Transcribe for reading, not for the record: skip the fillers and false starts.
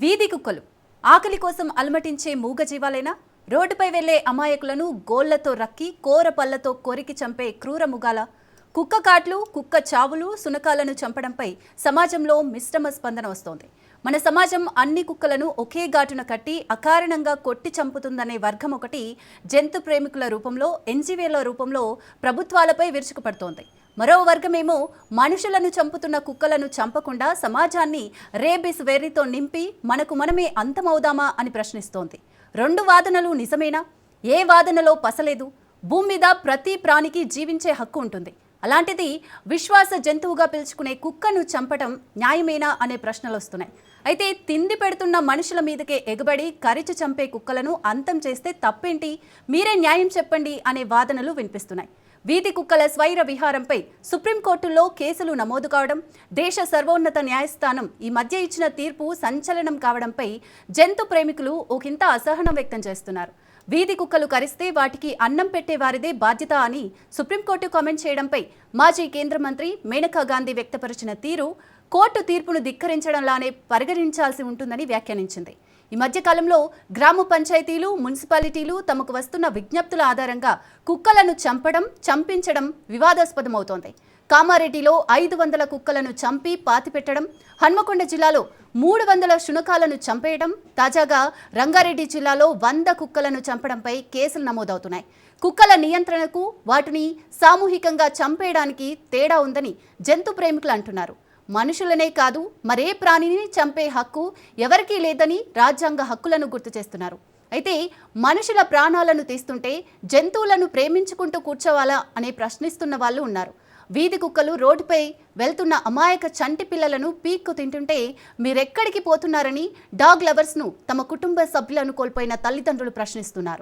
వీధి కుక్కలు ఆకలి కోసం అలమటించే మూగజీవాలేనా? రోడ్డుపై వెళ్లే అమాయకులను గోళ్లతో రక్కి కోర పళ్లతో కొరికి చంపే క్రూర ముగాల? కుక్క కాట్లు, కుక్క చావులు, సునకాలను చంపడంపై సమాజంలో మిశ్రమ స్పందన వస్తోంది. మన సమాజం అన్ని కుక్కలను ఒకే ఘాటున కట్టి అకారణంగా కొట్టి చంపుతుందనే వర్గం ఒకటి జంతు ప్రేమికుల రూపంలో, ఎన్జీవీల రూపంలో ప్రభుత్వాలపై విరుచుకుపడుతోంది. మరో వర్గమేమో మనుషులను చంపుతున్న కుక్కలను చంపకుండా సమాజాన్ని రేబిస్ వెర్రితో నింపి మనకు మనమే అంతమవుదామా అని ప్రశ్నిస్తోంది. రెండు వాదనలు నిజమేనా? ఏ వాదనలో పసలేదు? భూమి మీద ప్రతి ప్రాణికి జీవించే హక్కు ఉంటుంది. అలాంటిది విశ్వాస జంతువుగా పిలుచుకునే కుక్కను చంపటం న్యాయమేనా అనే ప్రశ్నలు వస్తున్నాయి. అయితే తిండి పెడుతున్న మనుషుల మీదకే ఎగబడి కరిచి చంపే కుక్కలను అంతం చేస్తే తప్పేంటి? మీరే న్యాయం చెప్పండి అనే వాదనలు వినిపిస్తున్నాయి. వీధి కుక్కల స్వైర విహారంపై సుప్రీంకోర్టులో కేసులు నమోదు కావడం, దేశ సర్వోన్నత న్యాయస్థానం ఈ మధ్య ఇచ్చిన తీర్పు సంచలనం కావడంపై జంతు ప్రేమికులు ఒకంత అసహనం వ్యక్తం చేస్తున్నారు. వీధి కుక్కలు కరిస్తే వాటికి అన్నం పెట్టే వారిదే బాధ్యత అని సుప్రీంకోర్టు కామెంట్ చేయడంపై మాజీ కేంద్ర మంత్రి మేనకా గాంధీ వ్యక్తపరిచిన తీరు కోర్టు తీర్పును ధిక్కరించడంలానే పరిగణించాల్సి ఉంటుందని వ్యాఖ్యానించింది. ఈ మధ్యకాలంలో గ్రామ పంచాయతీలు, మున్సిపాలిటీలు తమకు వస్తున్న విజ్ఞప్తుల ఆధారంగా కుక్కలను చంపడం, చంపించడం వివాదాస్పదమవుతోంది. కామారెడ్డిలో 500 కుక్కలను చంపి పాతిపెట్టడం, హన్మకొండ జిల్లాలో 300 శునకాలను చంపేయడం, తాజాగా రంగారెడ్డి జిల్లాలో 100 కుక్కలను చంపడంపై కేసులు నమోదవుతున్నాయి. కుక్కల నియంత్రణకు, వాటిని సామూహికంగా చంపేయడానికి తేడా ఉందని జంతు ప్రేమికులు అంటున్నారు. మనుషులనే కాదు, మరే ప్రాణిని చంపే హక్కు ఎవరికీ లేదని రాజ్యాంగ హక్కులను గుర్తు చేస్తున్నారు. అయితే మనుషుల ప్రాణాలను తీస్తుంటే జంతువులను ప్రేమించుకుంటూ కూర్చోవాలా అనే ప్రశ్నిస్తున్న వాళ్ళు ఉన్నారు. వీధి కుక్కలు రోడ్డుపై వెళ్తున్న అమాయక చంటి పిల్లలను పీక్కు తింటుంటే మీరెక్కడికి పోతున్నారని డాగ్ లవర్స్ను, తమ కుటుంబ సభ్యులను కోల్పోయిన తల్లిదండ్రులు ప్రశ్నిస్తున్నారు.